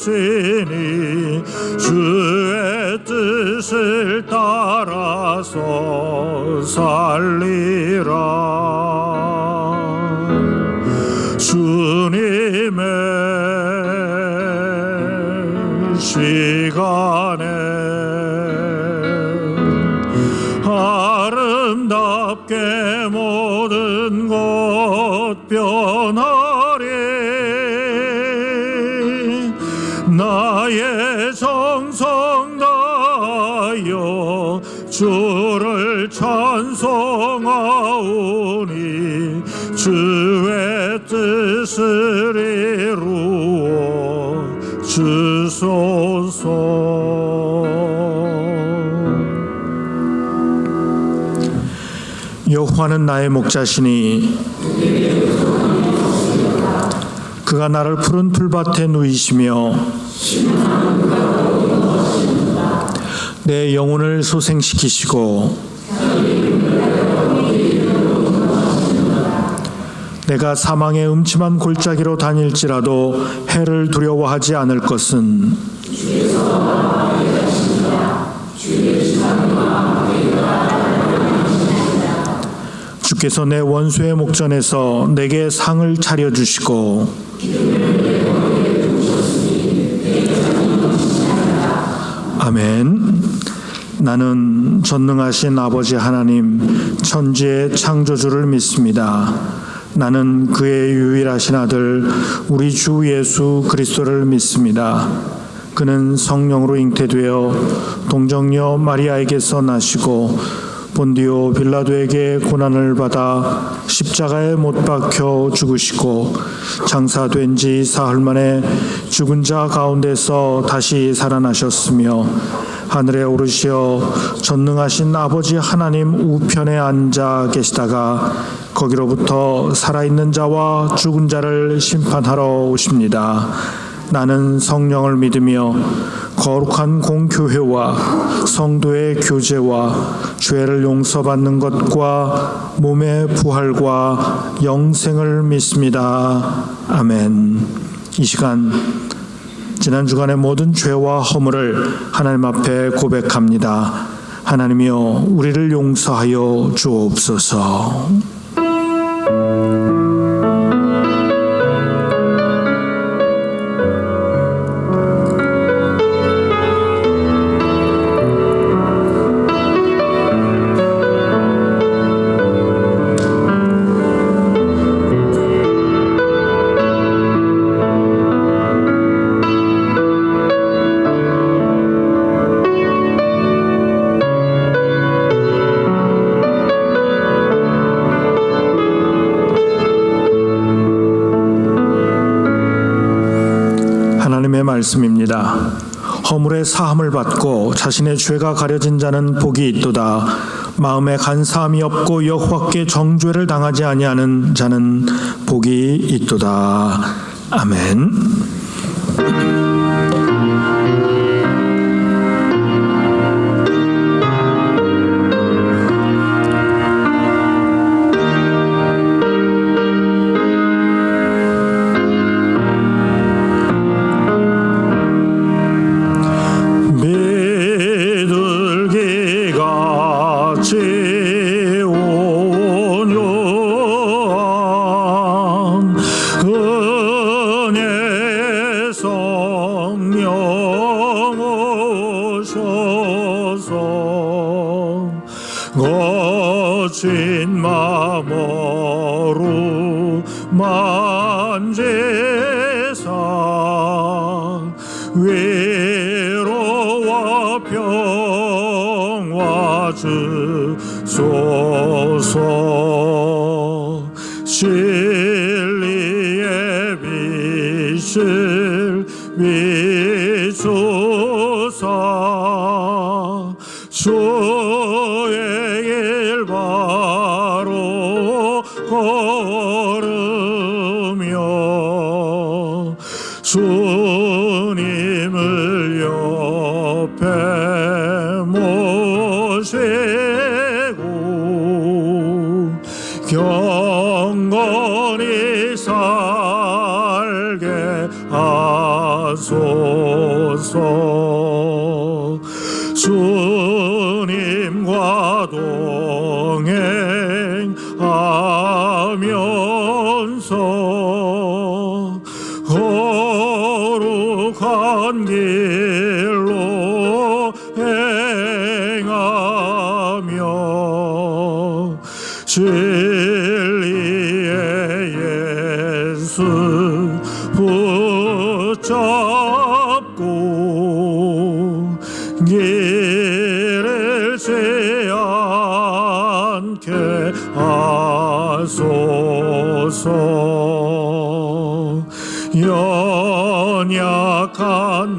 것이니 주의 뜻을 따라서 살리라. 주님의 시간에 아름답게 모든 것 변하리. 나의 정성 다하여 주를 찬송하오니 주의 뜻을 이루어 주소서. 여호와는 나의 목자시니 그가 나를 푸른 풀밭에 누이시며 내 영혼을 소생시키시고 내가 사망의 음침한 골짜기로 다닐지라도 해를 두려워하지 않을 것은 주께서 내 원수의 목전에서 내게 상을 차려주시고 아멘. 나는 전능하신 아버지 하나님 천지의 창조주를 믿습니다. 나는 그의 유일하신 아들 우리 주 예수 그리스도를 믿습니다. 그는 성령으로 잉태되어 동정녀 마리아에게서 나시고 본디오 빌라도에게 고난을 받아 십자가에 못 박혀 죽으시고 장사된 지 사흘 만에 죽은 자 가운데서 다시 살아나셨으며 하늘에 오르시어 전능하신 아버지 하나님 우편에 앉아 계시다가 거기로부터 살아있는 자와 죽은 자를 심판하러 오십니다. 나는 성령을 믿으며 거룩한 공교회와 성도의 교제와 죄를 용서받는 것과 몸의 부활과 영생을 믿습니다. 아멘. 이 시간 지난 주간의 모든 죄와 허물을 하나님 앞에 고백합니다. 하나님이여 우리를 용서하여 주옵소서. 말씀입니다. 허물의 사함을 받고 자신의 죄가 가려진 자는 복이 있도다. 마음에 간사함이 없고 여호와께 정죄를 당하지 아니하는 자는 복이 있도다. 아멘. 거친 마음으로 만제사 위로와 평화 주소서. 진리의 빛을 비추사 주의 길 바로 걸으며 주님을 옆에 모시고 경건히 살게 하소서. 하소서. 주님과 동행하면서 거룩한 길로 행하며 진리의 예수 붙잡고 길을 제한케 하소서. 연약한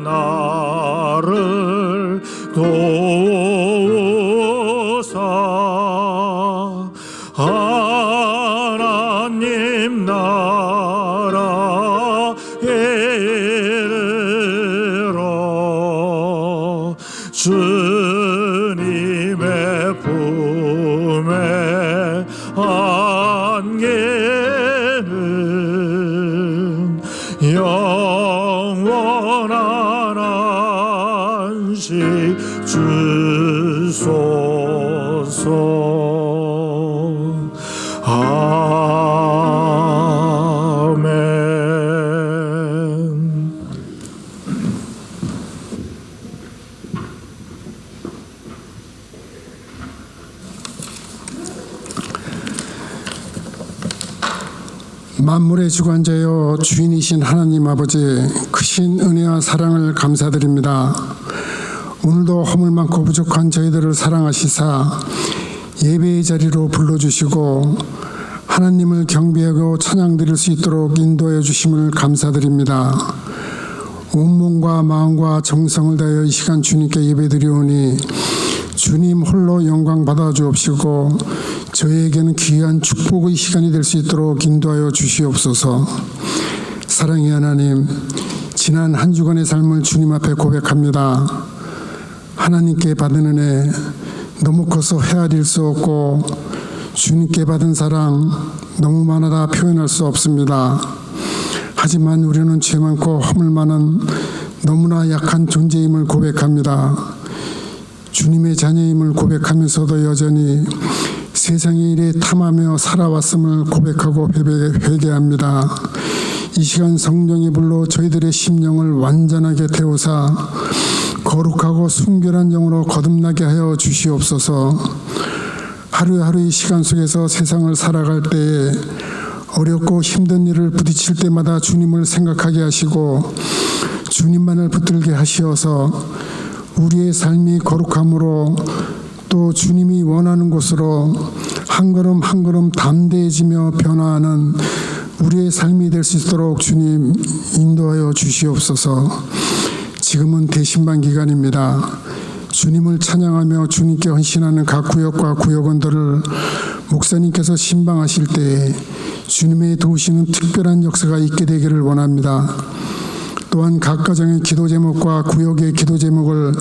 나를 도우사 하나님 나라에 이르러 주님의 품에 안기는 영원한 안식 주소서. 아멘. 만물의 주관자여 주인이신 하나님 아버지, 크신 은혜와 사랑을 감사드립니다. 오늘도 허물 많고 부족한 저희들을 사랑하시사 예배의 자리로 불러주시고 하나님을 경배하고 찬양드릴 수 있도록 인도해 주심을 감사드립니다. 온몸과 마음과 정성을 다하여 이 시간 주님께 예배드리오니 주님 홀로 영광 받아 주옵시고 저희에게는 귀한 축복의 시간이 될 수 있도록 인도하여 주시옵소서. 사랑의 하나님, 지난 한 주간의 삶을 주님 앞에 고백합니다. 하나님께 받은 은혜 너무 커서 헤아릴 수 없고 주님께 받은 사랑 너무 많아다 표현할 수 없습니다. 하지만 우리는 죄 많고 허물 많은 너무나 약한 존재임을 고백합니다. 주님의 자녀임을 고백하면서도 여전히 세상의 일에 탐하며 살아왔음을 고백하고 회개합니다. 이 시간 성령이 불러 저희들의 심령을 완전하게 태우사 거룩하고 순결한 영으로 거듭나게 하여 주시옵소서. 하루하루 이 시간 속에서 세상을 살아갈 때에 어렵고 힘든 일을 부딪힐 때마다 주님을 생각하게 하시고 주님만을 붙들게 하시어서 우리의 삶이 거룩함으로 또 주님이 원하는 곳으로 한 걸음 한 걸음 담대해지며 변화하는 우리의 삶이 될 수 있도록 주님 인도하여 주시옵소서. 지금은 대신반 기간입니다. 주님을 찬양하며 주님께 헌신하는 각 구역과 구역원들을 목사님께서 신방하실 때에 주님의 도우시는 특별한 역사가 있게 되기를 원합니다. 또한 각 가정의 기도 제목과 구역의 기도 제목을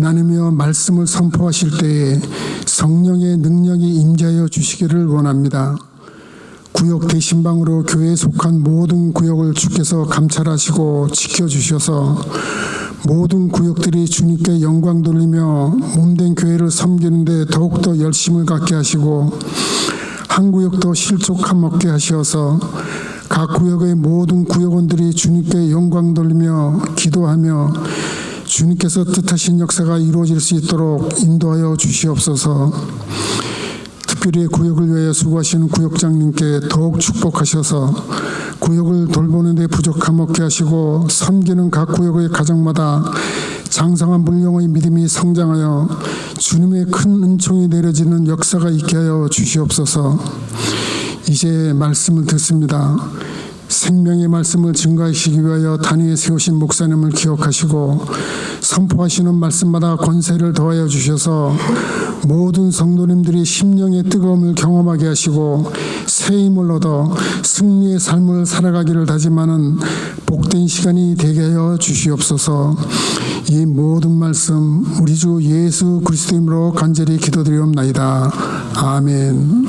나누며 말씀을 선포하실 때에 성령의 능력이 임재하여 주시기를 원합니다. 구역 대신방으로 교회에 속한 모든 구역을 주께서 감찰하시고 지켜주셔서 모든 구역들이 주님께 영광 돌리며 몸된 교회를 섬기는 데 더욱더 열심을 갖게 하시고 한 구역도 실족함 없게 하셔서 각 구역의 모든 구역원들이 주님께 영광 돌리며 기도하며 주님께서 뜻하신 역사가 이루어질 수 있도록 인도하여 주시옵소서. 특별히 구역을 위하여 수고하시는 구역장님께 더욱 축복하셔서 구역을 돌보는 데 부족함 없게 하시고 섬기는 각 구역의 가정마다 장성한 물령의 믿음이 성장하여 주님의 큰 은총이 내려지는 역사가 있게 하여 주시옵소서. 이제 말씀을 듣습니다. 생명의 말씀을 증거하시기 위하여 단위에 세우신 목사님을 기억하시고 선포하시는 말씀마다 권세를 더하여 주셔서 모든 성도님들이 심령의 뜨거움을 경험하게 하시고 새 힘을 얻어 승리의 삶을 살아가기를 다짐하는 복된 시간이 되게 하여 주시옵소서. 이 모든 말씀 우리 주 예수 그리스도 이름으로 간절히 기도드리옵나이다. 아멘.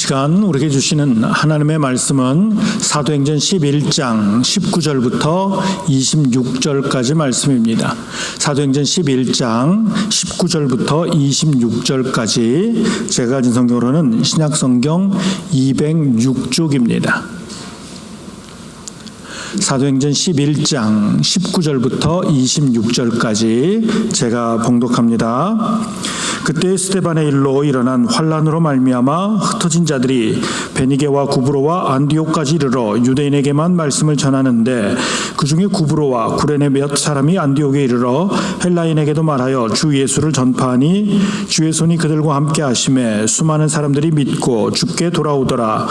시간 우리에게 주시는 하나님의 말씀은 사도행전 11장 19절부터 26절까지 말씀입니다. 사도행전 11장 19절부터 26절까지 제가 가진 성경으로는 신약성경 206쪽입니다. 사도행전 11장 19절부터 26절까지 제가 봉독합니다. 그때 스데반의 일로 일어난 환란으로 말미암아 흩어진 자들이 베니게와 구브로와 안디옥까지 이르러 유대인에게만 말씀을 전하는데 그 중에 구브로와 구레네 몇 사람이 안디옥에 이르러 헬라인에게도 말하여 주 예수를 전파하니 주의 손이 그들과 함께 하심에 수많은 사람들이 믿고 주께 돌아오더라.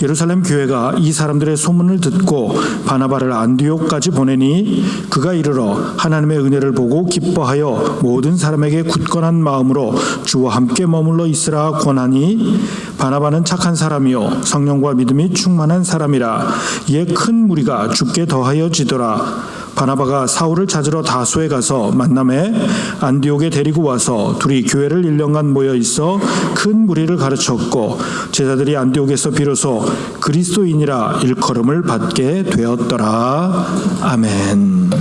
예루살렘 교회가 이 사람들의 소문을 듣고 바나바를 안디옥까지 보내니 그가 이르러 하나님의 은혜를 보고 기뻐하여 모든 사람에게 굳건한 마음으로 주와 함께 머물러 있으라 권하니 바나바는 착한 사람이요 성령과 믿음이 충만한 사람이라. 이에 큰 무리가 주께 더하여지더라. 바나바가 사울을 찾으러 다소에 가서 만남에 안디옥에 데리고 와서 둘이 교회를 1년간 모여 있어 큰 무리를 가르쳤고 제자들이 안디옥에서 비로소 그리스도인이라 일컬음을 받게 되었더라. 아멘.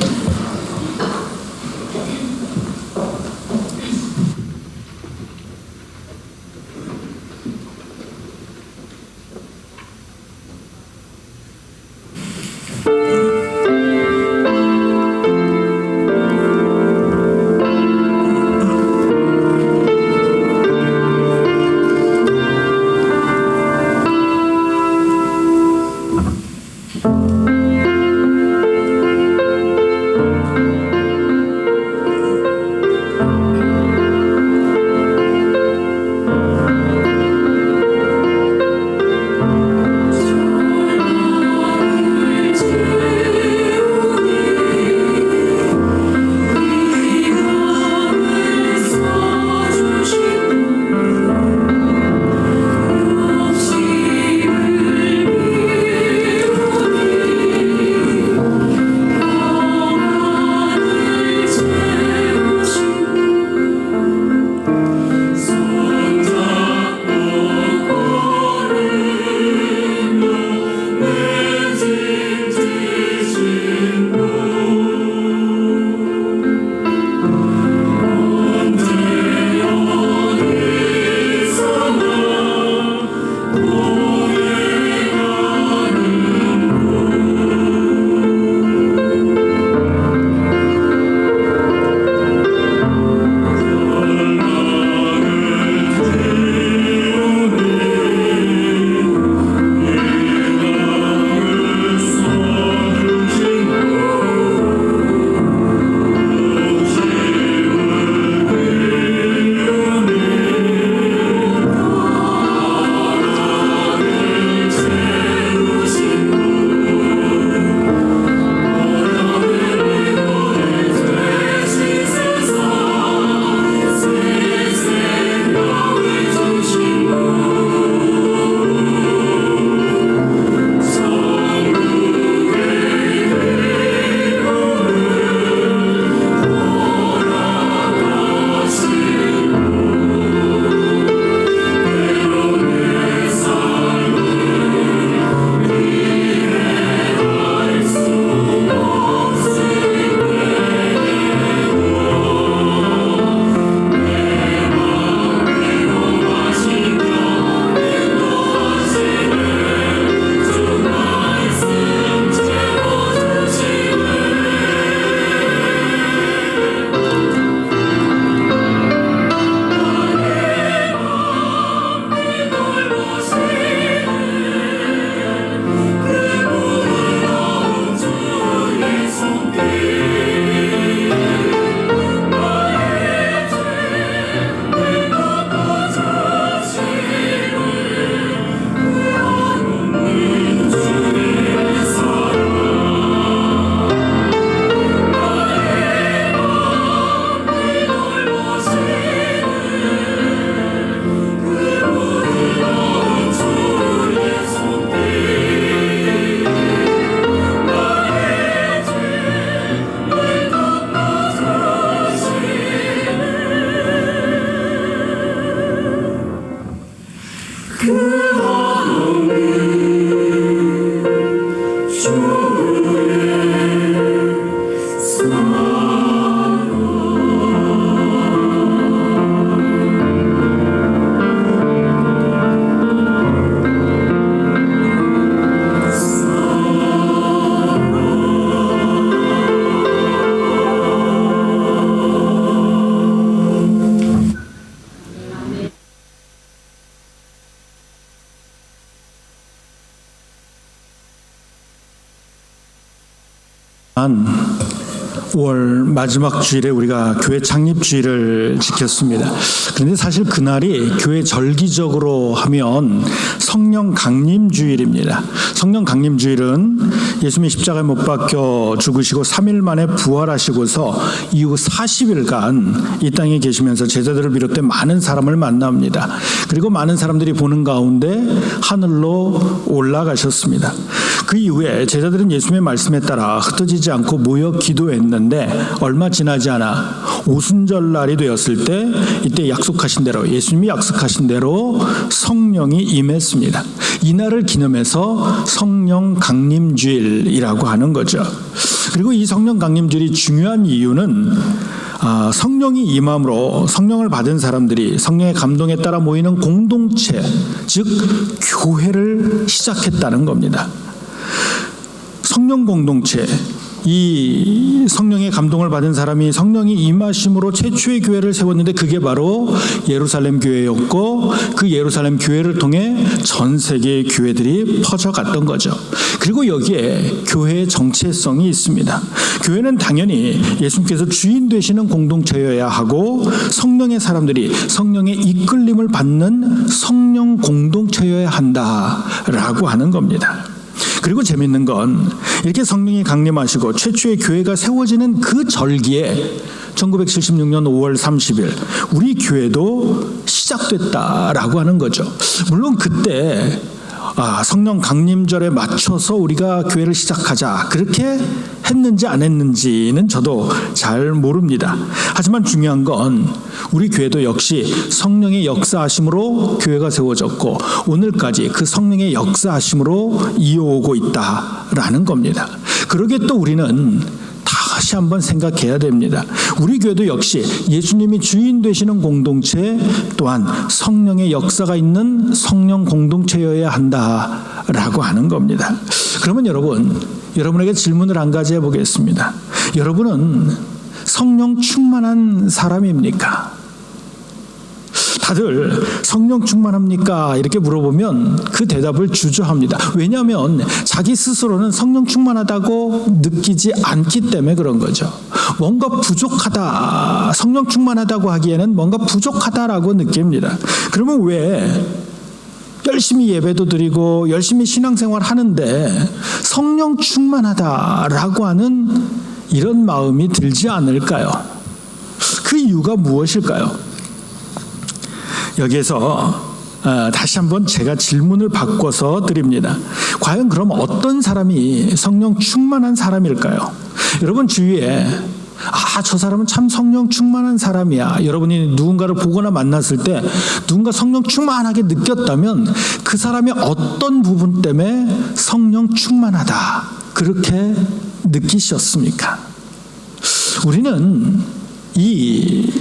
5월 마지막 주일에 우리가 교회 창립 주일을 지켰습니다. 그런데 사실 그날이 교회 절기적으로 하면 성령 강림 주일입니다. 성령 강림 주일은 예수님이 십자가에 못 박혀 죽으시고 3일 만에 부활하시고서 이후 40일간 이 땅에 계시면서 제자들을 비롯해 많은 사람을 만납니다. 그리고 많은 사람들이 보는 가운데 하늘로 올라가셨습니다. 그 이후에 제자들은 예수님의 말씀에 따라 흩어지지 않고 모여 기도했는데 얼마 지나지 않아 오순절 날이 되었을 때 이때 약속하신 대로 예수님이 약속하신 대로 성령이 임했습니다. 이날을 기념해서 성령 강림주일이라고 하는 거죠. 그리고 이 성령 강림주일이 중요한 이유는 성령이 임함으로 성령을 받은 사람들이 성령의 감동에 따라 모이는 공동체, 즉 교회를 시작했다는 겁니다. 성령 공동체, 이 성령의 감동을 받은 사람이 성령이 임하심으로 최초의 교회를 세웠는데 그게 바로 예루살렘 교회였고 그 예루살렘 교회를 통해 전 세계의 교회들이 퍼져갔던 거죠. 그리고 여기에 교회의 정체성이 있습니다. 교회는 당연히 예수님께서 주인 되시는 공동체여야 하고 성령의 사람들이 성령의 이끌림을 받는 성령 공동체여야 한다라고 하는 겁니다. 그리고 재밌는 건 이렇게 성령이 강림하시고 최초의 교회가 세워지는 그 절기에 1976년 5월 30일 우리 교회도 시작됐다라고 하는 거죠. 물론 그때 성령 강림절에 맞춰서 우리가 교회를 시작하자 그렇게 했는지 안 했는지는 저도 잘 모릅니다. 하지만 중요한 건 우리 교회도 역시 성령의 역사하심으로 교회가 세워졌고 오늘까지 그 성령의 역사하심으로 이어오고 있다라는 겁니다. 그러게 또 우리는 다시 한번 생각해야 됩니다. 우리 교회도 역시 예수님이 주인 되시는 공동체 또한 성령의 역사가 있는 성령 공동체여야 한다라고 하는 겁니다. 그러면 여러분에게 질문을 한 가지 해보겠습니다. 여러분은 성령 충만한 사람입니까? 다들 성령 충만합니까? 이렇게 물어보면 그 대답을 주저합니다. 왜냐하면 자기 스스로는 성령 충만하다고 느끼지 않기 때문에 그런 거죠. 뭔가 부족하다, 성령 충만하다고 하기에는 뭔가 부족하다라고 느낍니다. 그러면 왜 열심히 예배도 드리고 열심히 신앙생활 하는데 성령 충만하다라고 하는 이런 마음이 들지 않을까요? 그 이유가 무엇일까요? 여기에서 다시 한번 제가 질문을 바꿔서 드립니다. 과연 그럼 어떤 사람이 성령 충만한 사람일까요? 여러분 주위에 저 사람은 참 성령 충만한 사람이야. 여러분이 누군가를 보거나 만났을 때 누군가 성령 충만하게 느꼈다면 그 사람의 어떤 부분 때문에 성령 충만하다 그렇게 느끼셨습니까? 우리는 이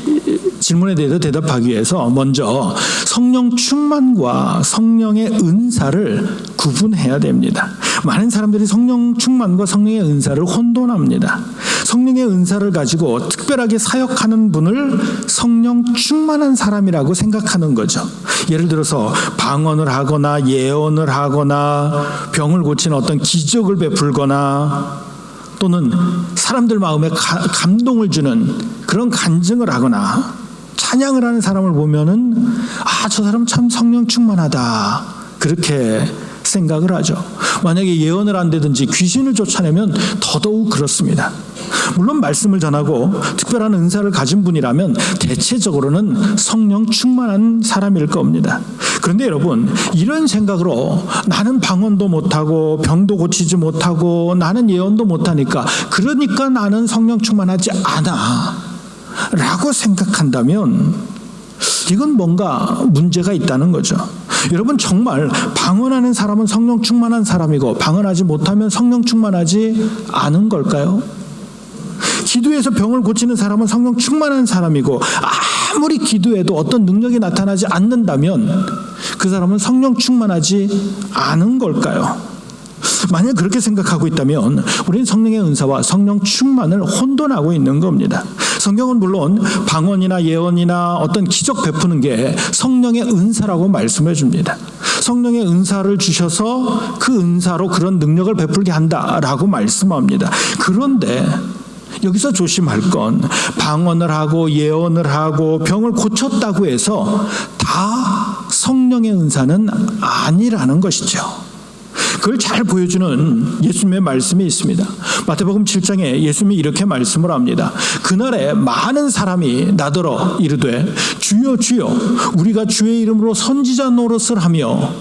질문에 대해서 대답하기 위해서 먼저 성령 충만과 성령의 은사를 구분해야 됩니다. 많은 사람들이 성령 충만과 성령의 은사를 혼돈합니다. 성령의 은사를 가지고 특별하게 사역하는 분을 성령 충만한 사람이라고 생각하는 거죠. 예를 들어서 방언을 하거나 예언을 하거나 병을 고치는 어떤 기적을 베풀거나 또는 사람들 마음에 감동을 주는 그런 간증을 하거나 찬양을 하는 사람을 보면은 저 사람 참 성령 충만하다 그렇게 생각을 하죠. 만약에 예언을 한다든지 귀신을 쫓아내면 더더욱 그렇습니다. 물론 말씀을 전하고 특별한 은사를 가진 분이라면 대체적으로는 성령 충만한 사람일 겁니다. 그런데 여러분 이런 생각으로 나는 방언도 못하고 병도 고치지 못하고 나는 예언도 못하니까 그러니까 나는 성령 충만하지 않아 라고 생각한다면 이건 뭔가 문제가 있다는 거죠. 여러분 정말 방언하는 사람은 성령 충만한 사람이고 방언하지 못하면 성령 충만하지 않은 걸까요? 기도해서 병을 고치는 사람은 성령 충만한 사람이고 아무리 기도해도 어떤 능력이 나타나지 않는다면 그 사람은 성령 충만하지 않은 걸까요? 만약 그렇게 생각하고 있다면 우리는 성령의 은사와 성령 충만을 혼돈하고 있는 겁니다. 성경은 물론 방언이나 예언이나 어떤 기적 베푸는 게 성령의 은사라고 말씀해 줍니다. 성령의 은사를 주셔서 그 은사로 그런 능력을 베풀게 한다라고 말씀합니다. 그런데 여기서 조심할 건 방언을 하고 예언을 하고 병을 고쳤다고 해서 다 성령의 은사는 아니라는 것이죠. 그걸 잘 보여주는 예수님의 말씀이 있습니다. 마태복음 7장에 예수님이 이렇게 말씀을 합니다. 그날에 많은 사람이 나더러 이르되 주여 주여 우리가 주의 이름으로 선지자 노릇을 하며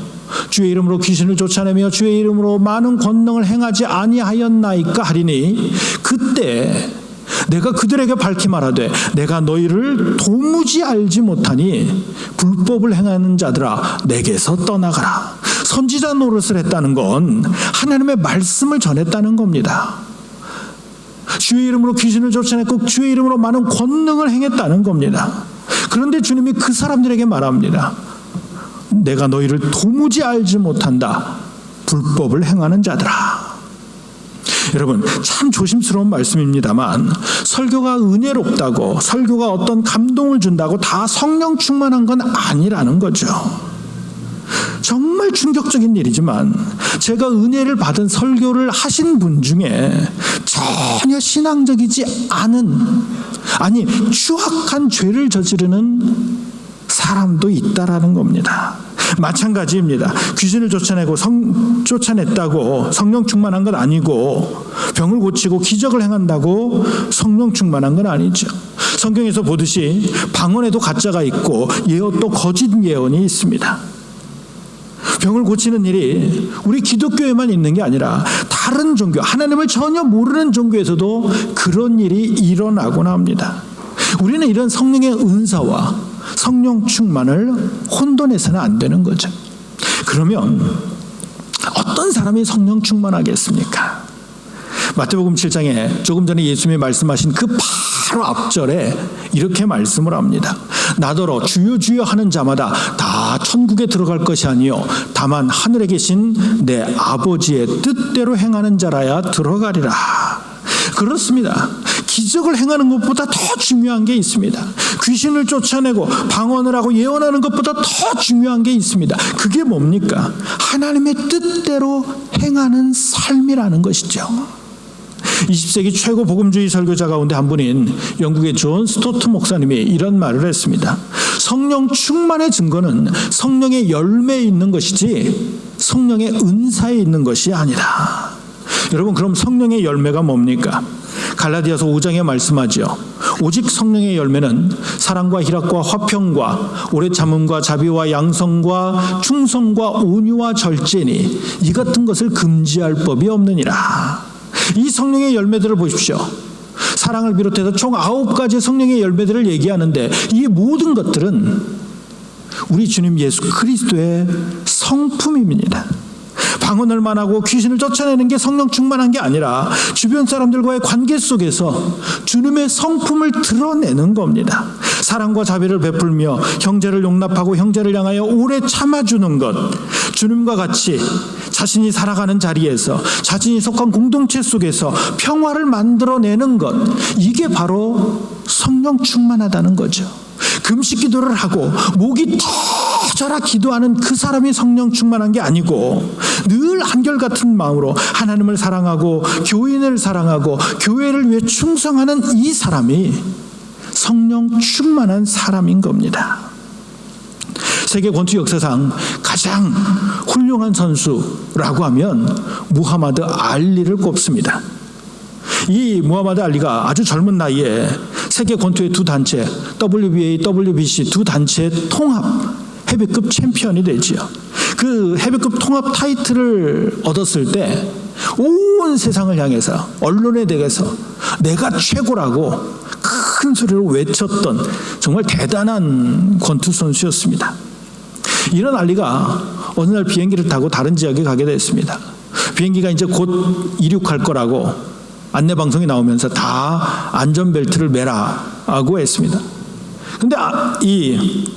주의 이름으로 귀신을 쫓아내며 주의 이름으로 많은 권능을 행하지 아니하였나이까 하리니 그때 내가 그들에게 밝히 말하되 내가 너희를 도무지 알지 못하니 불법을 행하는 자들아 내게서 떠나가라. 선지자 노릇을 했다는 건 하나님의 말씀을 전했다는 겁니다. 주의 이름으로 귀신을 쫓아냈고 주의 이름으로 많은 권능을 행했다는 겁니다. 그런데 주님이 그 사람들에게 말합니다. 내가 너희를 도무지 알지 못한다. 불법을 행하는 자들아. 여러분 참 조심스러운 말씀입니다만 설교가 은혜롭다고 설교가 어떤 감동을 준다고 다 성령 충만한 건 아니라는 거죠. 정말 충격적인 일이지만 제가 은혜를 받은 설교를 하신 분 중에 전혀 신앙적이지 않은 아니 추악한 죄를 저지르는 사람도 있다라는 겁니다. 마찬가지입니다. 귀신을 쫓아냈다고 성령 충만한 건 아니고 병을 고치고 기적을 행한다고 성령 충만한 건 아니죠. 성경에서 보듯이 방언에도 가짜가 있고 예언도 거짓 예언이 있습니다. 병을 고치는 일이 우리 기독교에만 있는 게 아니라 다른 종교, 하나님을 전혀 모르는 종교에서도 그런 일이 일어나곤 합니다. 우리는 이런 성령의 은사와 성령 충만을 혼돈해서는 안 되는 거죠. 그러면 어떤 사람이 성령 충만하겠습니까? 마태복음 7장에 조금 전에 예수님이 말씀하신 그 바로 앞절에 이렇게 말씀을 합니다. 나더러 주여 주여 하는 자마다 다 천국에 들어갈 것이 아니요 다만 하늘에 계신 내 아버지의 뜻대로 행하는 자라야 들어가리라. 그렇습니다. 기적을 행하는 것보다 더 중요한 게 있습니다. 귀신을 쫓아내고 방언을 하고 예언하는 것보다 더 중요한 게 있습니다. 그게 뭡니까? 하나님의 뜻대로 행하는 삶이라는 것이죠. 20세기 최고 복음주의 설교자 가운데 한 분인 영국의 존 스토트 목사님이 이런 말을 했습니다. 성령 충만의 증거는 성령의 열매에 있는 것이지 성령의 은사에 있는 것이 아니다. 여러분 그럼 성령의 열매가 뭡니까? 갈라디아서 5장에 말씀하죠. 오직 성령의 열매는 사랑과 희락과 화평과 오래 참음과 자비와 양성과 충성과 온유와 절제니 이 같은 것을 금지할 법이 없느니라. 이 성령의 열매들을 보십시오. 사랑을 비롯해서 총 9가지 성령의 열매들을 얘기하는데 이 모든 것들은 우리 주님 예수 그리스도의 성품입니다. 방언을만 하고 귀신을 쫓아내는 게 성령 충만한 게 아니라 주변 사람들과의 관계 속에서 주님의 성품을 드러내는 겁니다. 사랑과 자비를 베풀며 형제를 용납하고 형제를 향하여 오래 참아주는 것, 주님과 같이 자신이 살아가는 자리에서 자신이 속한 공동체 속에서 평화를 만들어내는 것, 이게 바로 성령 충만하다는 거죠. 금식 기도를 하고 목이 터져라 기도하는 그 사람이 성령 충만한 게 아니고 늘 한결같은 마음으로 하나님을 사랑하고 교인을 사랑하고 교회를 위해 충성하는 이 사람이 성령 충만한 사람인 겁니다. 세계 권투 역사상 가장 훌륭한 선수라고 하면 무하마드 알리를 꼽습니다. 이 무하마드 알리가 아주 젊은 나이에 세계 권투의 두 단체 WBA, WBC 두 단체의 통합 헤비급 챔피언이 되지요. 그 헤비급 통합 타이틀을 얻었을 때 온 세상을 향해서 언론에 대해서 내가 최고라고 큰 소리로 외쳤던 정말 대단한 권투 선수였습니다. 이런 알리가 어느 날 비행기를 타고 다른 지역에 가게 됐습니다. 비행기가 이제 곧 이륙할 거라고 안내방송이 나오면서 다 안전벨트를 매라고 했습니다. 근데 이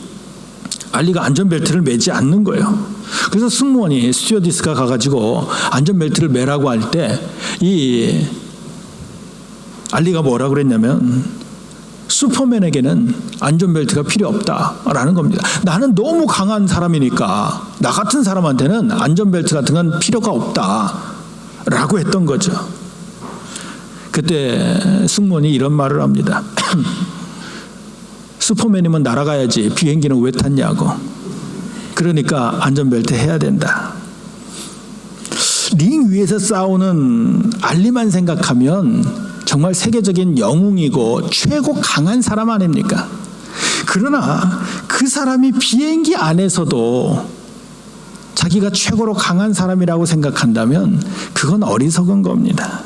알리가 안전벨트를 매지 않는 거예요. 그래서 승무원이 스튜어디스가 가가지고 안전벨트를 매라고 할 때 이 알리가 뭐라 그랬냐면 슈퍼맨에게는 안전벨트가 필요 없다라는 겁니다. 나는 너무 강한 사람이니까 나 같은 사람한테는 안전벨트 같은 건 필요가 없다라고 했던 거죠. 그때 승무원이 이런 말을 합니다. 슈퍼맨이면 날아가야지 비행기는 왜 탔냐고. 그러니까 안전벨트 해야 된다. 링 위에서 싸우는 알리만 생각하면 정말 세계적인 영웅이고 최고 강한 사람 아닙니까? 그러나 그 사람이 비행기 안에서도 자기가 최고로 강한 사람이라고 생각한다면 그건 어리석은 겁니다.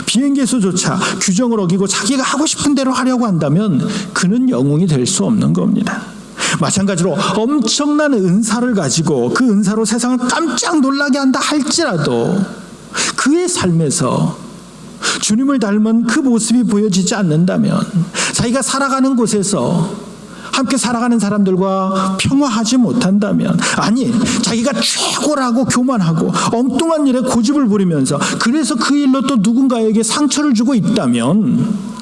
비행기에서조차 규정을 어기고 자기가 하고 싶은 대로 하려고 한다면 그는 영웅이 될 수 없는 겁니다. 마찬가지로 엄청난 은사를 가지고 그 은사로 세상을 깜짝 놀라게 한다 할지라도 그의 삶에서 주님을 닮은 그 모습이 보여지지 않는다면, 자기가 살아가는 곳에서 함께 살아가는 사람들과 평화하지 못한다면, 아니 자기가 최고라고 교만하고 엉뚱한 일에 고집을 부리면서 그래서 그 일로 또 누군가에게 상처를 주고 있다면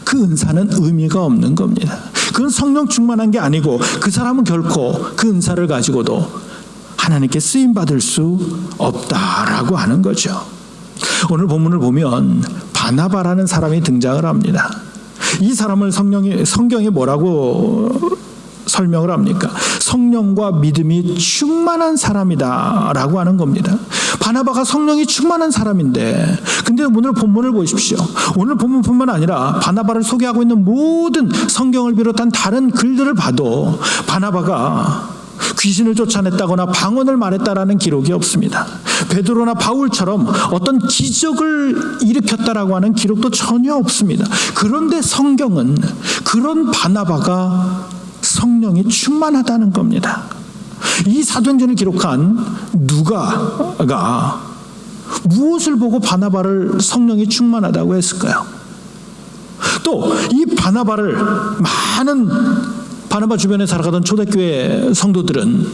그 은사는 의미가 없는 겁니다. 그건 성령 충만한 게 아니고 그 사람은 결코 그 은사를 가지고도 하나님께 쓰임받을 수 없다라고 하는 거죠. 오늘 본문을 보면 바나바라는 사람이 등장을 합니다. 이 사람을 성경이 뭐라고 설명을 합니까? 성령과 믿음이 충만한 사람이다라고 하는 겁니다. 바나바가 성령이 충만한 사람인데, 근데 오늘 본문을 보십시오. 오늘 본문뿐만 아니라 바나바를 소개하고 있는 모든 성경을 비롯한 다른 글들을 봐도 바나바가 귀신을 쫓아냈다거나 방언을 말했다라는 기록이 없습니다. 베드로나 바울처럼 어떤 기적을 일으켰다라고 하는 기록도 전혀 없습니다. 그런데 성경은 그런 바나바가 성령이 충만하다는 겁니다. 이 사도행전을 기록한 누가가 무엇을 보고 바나바를 성령이 충만하다고 했을까요? 또 이 바나바를 많은 바나바 주변에 살아가던 초대교회 성도들은,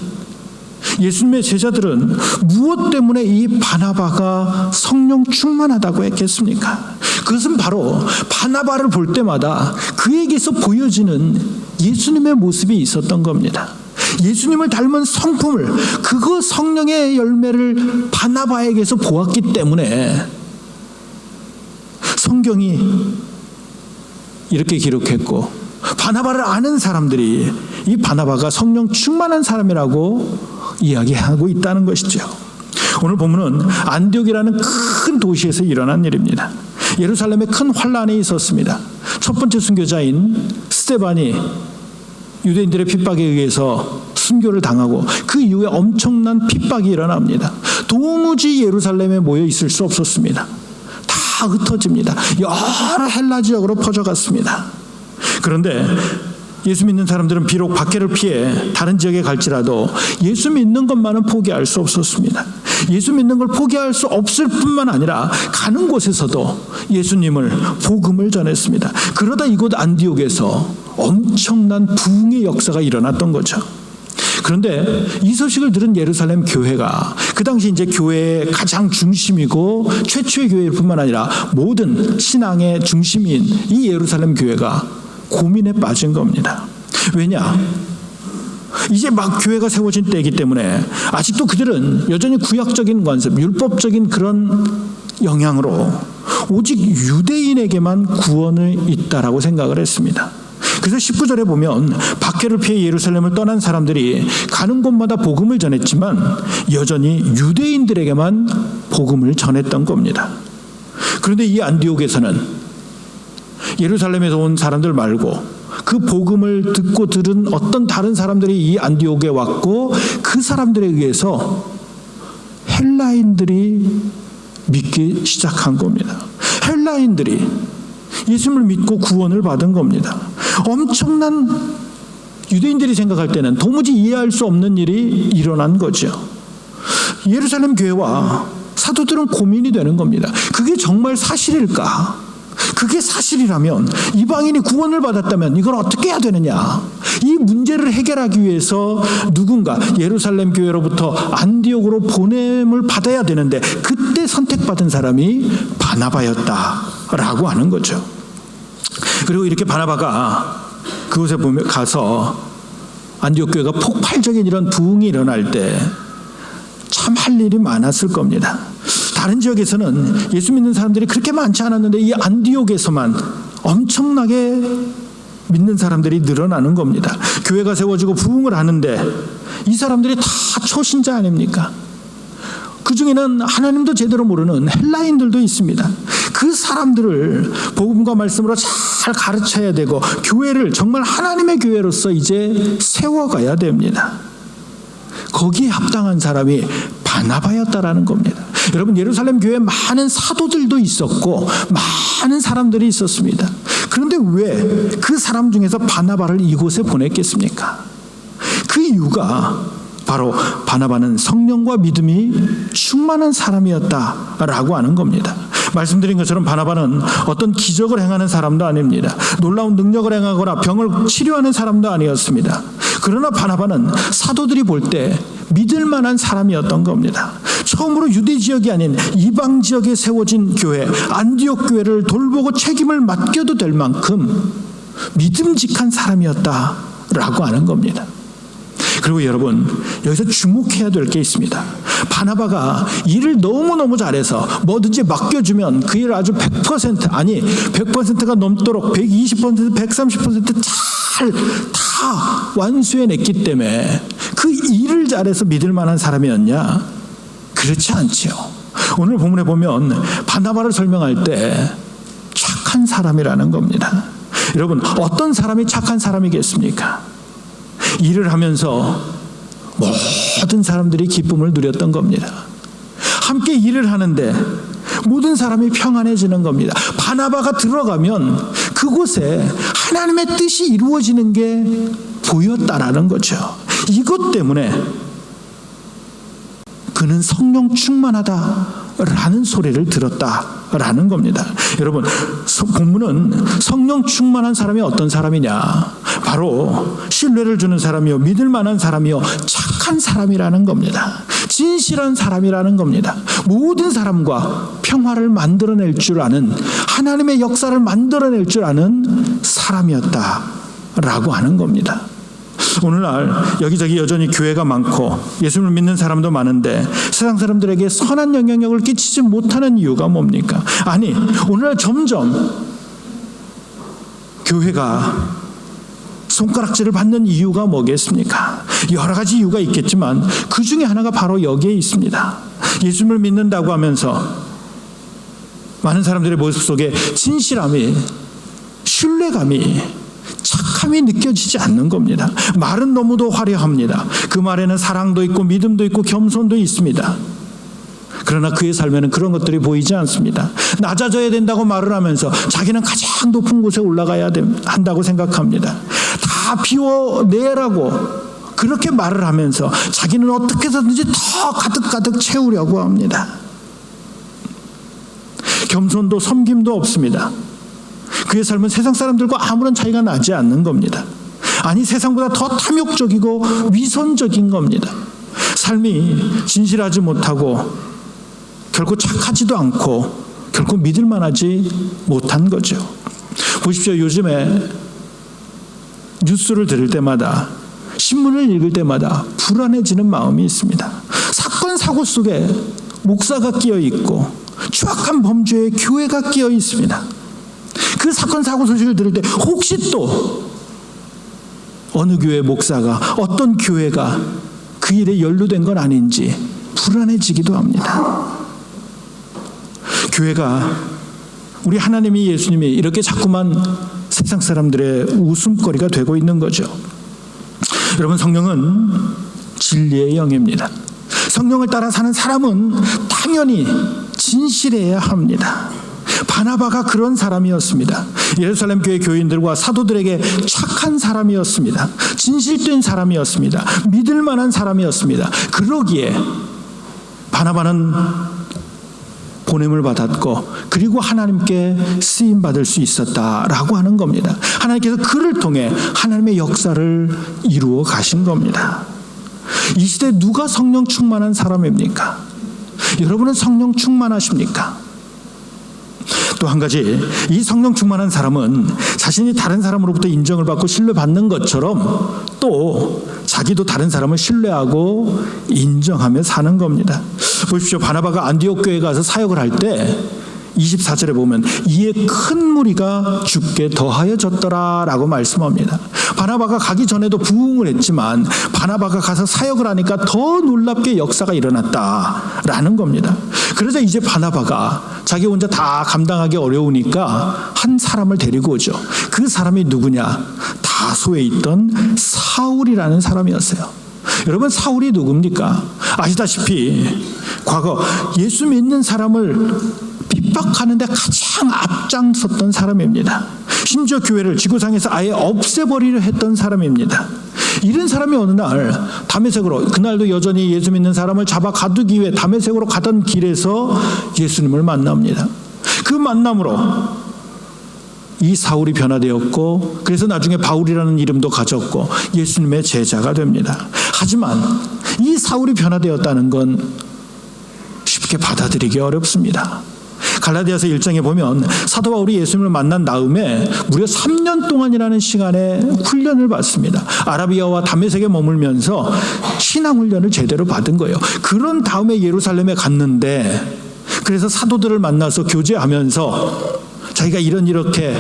예수님의 제자들은 무엇 때문에 이 바나바가 성령 충만하다고 했겠습니까? 그것은 바로 바나바를 볼 때마다 그에게서 보여지는 예수님의 모습이 있었던 겁니다. 예수님을 닮은 성품을, 그거 성령의 열매를 바나바에게서 보았기 때문에 성경이 이렇게 기록했고, 바나바를 아는 사람들이 이 바나바가 성령 충만한 사람이라고 이야기하고 있다는 것이죠. 오늘 본문은 안디옥이라는 큰 도시에서 일어난 일입니다. 예루살렘에 큰 환란이 있었습니다. 첫 번째 순교자인 스데반이 유대인들의 핍박에 의해서 순교를 당하고 그 이후에 엄청난 핍박이 일어납니다. 도무지 예루살렘에 모여 있을 수 없었습니다. 다 흩어집니다. 여러 헬라 지역으로 퍼져갔습니다. 그런데 예수 믿는 사람들은 비록 박해를 피해 다른 지역에 갈지라도 예수 믿는 것만은 포기할 수 없었습니다. 예수 믿는 걸 포기할 수 없을 뿐만 아니라 가는 곳에서도 예수님을, 복음을 전했습니다. 그러다 이곳 안디옥에서 엄청난 부흥의 역사가 일어났던 거죠. 그런데 이 소식을 들은 예루살렘 교회가, 그 당시 이제 교회의 가장 중심이고 최초의 교회일 뿐만 아니라 모든 신앙의 중심인 이 예루살렘 교회가 고민에 빠진 겁니다. 왜냐? 이제 막 교회가 세워진 때이기 때문에 아직도 그들은 여전히 구약적인 관습, 율법적인 그런 영향으로 오직 유대인에게만 구원이 있다라고 생각을 했습니다. 그래서 19절에 보면 박해를 피해 예루살렘을 떠난 사람들이 가는 곳마다 복음을 전했지만 여전히 유대인들에게만 복음을 전했던 겁니다. 그런데 이 안디옥에서는 예루살렘에서 온 사람들 말고 그 복음을 듣고 들은 어떤 다른 사람들이 이 안디옥에 왔고, 그 사람들에 의해서 헬라인들이 믿기 시작한 겁니다. 헬라인들이 예수님을 믿고 구원을 받은 겁니다. 엄청난, 유대인들이 생각할 때는 도무지 이해할 수 없는 일이 일어난 거죠. 예루살렘 교회와 사도들은 고민이 되는 겁니다. 그게 정말 사실일까? 그게 사실이라면, 이방인이 구원을 받았다면 이걸 어떻게 해야 되느냐? 이 문제를 해결하기 위해서 누군가 예루살렘 교회로부터 안디옥으로 보냄을 받아야 되는데, 그때 선택받은 사람이 바나바였다라고 하는 거죠. 그리고 이렇게 바나바가 그곳에 가서 안디옥 교회가 폭발적인 이런 부흥이 일어날 때 참 할 일이 많았을 겁니다. 다른 지역에서는 예수 믿는 사람들이 그렇게 많지 않았는데 이 안디옥에서만 엄청나게 믿는 사람들이 늘어나는 겁니다. 교회가 세워지고 부흥을 하는데 이 사람들이 다 초신자 아닙니까? 그 중에는 하나님도 제대로 모르는 헬라인들도 있습니다. 그 사람들을 복음과 말씀으로 잘 가르쳐야 되고 교회를 정말 하나님의 교회로서 이제 세워가야 됩니다. 거기에 합당한 사람이 바나바였다라는 겁니다. 여러분, 예루살렘 교회에 많은 사도들도 있었고 많은 사람들이 있었습니다. 그런데 왜 그 사람 중에서 바나바를 이곳에 보냈겠습니까? 그 이유가 바로 바나바는 성령과 믿음이 충만한 사람이었다라고 하는 겁니다. 말씀드린 것처럼 바나바는 어떤 기적을 행하는 사람도 아닙니다. 놀라운 능력을 행하거나 병을 치료하는 사람도 아니었습니다. 그러나 바나바는 사도들이 볼 때 믿을 만한 사람이었던 겁니다. 처음으로 유대 지역이 아닌 이방 지역에 세워진 교회, 안디옥 교회를 돌보고 책임을 맡겨도 될 만큼 믿음직한 사람이었다라고 하는 겁니다. 그리고 여러분, 여기서 주목해야 될 게 있습니다. 바나바가 일을 너무너무 잘해서 뭐든지 맡겨주면 그 일을 아주 100% 아니 100%가 넘도록 120%, 130% 잘 다 완수해냈기 때문에 그 일을 잘해서 믿을 만한 사람이었냐? 그렇지 않지요. 오늘 본문에 보면 바나바를 설명할 때 착한 사람이라는 겁니다. 여러분, 어떤 사람이 착한 사람이겠습니까? 일을 하면서 모든 사람들이 기쁨을 누렸던 겁니다. 함께 일을 하는데 모든 사람이 평안해지는 겁니다. 바나바가 들어가면 그곳에 하나님의 뜻이 이루어지는 게 보였다라는 거죠. 이것 때문에 그는 성령 충만하다라는 소리를 들었다라는 겁니다. 여러분, 본문은 성령 충만한 사람이 어떤 사람이냐? 바로 신뢰를 주는 사람이요, 믿을 만한 사람이요, 착한 사람이라는 겁니다. 진실한 사람이라는 겁니다. 모든 사람과 평화를 만들어낼 줄 아는, 하나님의 역사를 만들어낼 줄 아는 사람이었다라고 하는 겁니다. 오늘날 여기저기 여전히 교회가 많고 예수를 믿는 사람도 많은데 세상 사람들에게 선한 영향력을 끼치지 못하는 이유가 뭡니까? 아니, 오늘날 점점 교회가 손가락질을 받는 이유가 뭐겠습니까? 여러 가지 이유가 있겠지만 그 중에 하나가 바로 여기에 있습니다. 예수를 믿는다고 하면서 많은 사람들의 모습 속에 진실함이, 신뢰감이, 착함이 느껴지지 않는 겁니다. 말은 너무도 화려합니다. 그 말에는 사랑도 있고 믿음도 있고 겸손도 있습니다. 그러나 그의 삶에는 그런 것들이 보이지 않습니다. 낮아져야 된다고 말을 하면서 자기는 가장 높은 곳에 올라가야 한다고 생각합니다. 다 비워내라고 그렇게 말을 하면서 자기는 어떻게 해서든지 더 가득가득 채우려고 합니다. 겸손도 섬김도 없습니다. 그의 삶은 세상 사람들과 아무런 차이가 나지 않는 겁니다. 아니, 세상보다 더 탐욕적이고 위선적인 겁니다. 삶이 진실하지 못하고 결코 착하지도 않고 결코 믿을 만하지 못한 거죠. 보십시오. 요즘에 뉴스를 들을 때마다, 신문을 읽을 때마다 불안해지는 마음이 있습니다. 사건 사고 속에 목사가 끼어 있고 추악한 범죄에 교회가 끼어 있습니다. 그 사건 사고 소식을 들을 때 혹시 또 어느 교회 목사가, 어떤 교회가 그 일에 연루된 건 아닌지 불안해지기도 합니다. 교회가, 우리 하나님이, 예수님이 이렇게 자꾸만 세상 사람들의 웃음거리가 되고 있는 거죠. 여러분, 성령은 진리의 영입니다. 성령을 따라 사는 사람은 당연히 진실해야 합니다. 바나바가 그런 사람이었습니다. 예루살렘 교회 교인들과 사도들에게 착한 사람이었습니다. 진실된 사람이었습니다. 믿을 만한 사람이었습니다. 그러기에 바나바는 보냄을 받았고 그리고 하나님께 쓰임 받을 수 있었다라고 하는 겁니다. 하나님께서 그를 통해 하나님의 역사를 이루어 가신 겁니다. 이 시대에 누가 성령 충만한 사람입니까? 여러분은 성령 충만하십니까? 또 한 가지, 이 성령 충만한 사람은 자신이 다른 사람으로부터 인정을 받고 신뢰받는 것처럼 또 자기도 다른 사람을 신뢰하고 인정하며 사는 겁니다. 보십시오. 바나바가 안디옥 교회에 가서 사역을 할 때 24절에 보면 이에 큰 무리가 죽게 더하여졌더라 라고 말씀합니다. 바나바가 가기 전에도 부흥을 했지만 바나바가 가서 사역을 하니까 더 놀랍게 역사가 일어났다라는 겁니다. 그래서 이제 바나바가 자기 혼자 다 감당하기 어려우니까 한 사람을 데리고 오죠. 그 사람이 누구냐? 다소에 있던 사울이라는 사람이었어요. 여러분, 사울이 누굽니까? 아시다시피 과거 예수 믿는 사람을 핍박하는데 가장 앞장섰던 사람입니다. 심지어 교회를 지구상에서 아예 없애버리려 했던 사람입니다. 이런 사람이 어느 날 다메섹으로, 그날도 여전히 예수 믿는 사람을 잡아 가두기 위해 다메섹으로 가던 길에서 예수님을 만납니다. 그 만남으로 이 사울이 변화되었고, 그래서 나중에 바울이라는 이름도 가졌고 예수님의 제자가 됩니다. 하지만 이 사울이 변화되었다는 건 쉽게 받아들이기 어렵습니다. 갈라디아서 1장에 보면 사도 바울이 예수님을 만난 다음에 무려 3년 동안이라는 시간에 훈련을 받습니다. 아라비아와 다메섹에 머물면서 신앙훈련을 제대로 받은 거예요. 그런 다음에 예루살렘에 갔는데, 그래서 사도들을 만나서 교제하면서 자기가 이렇게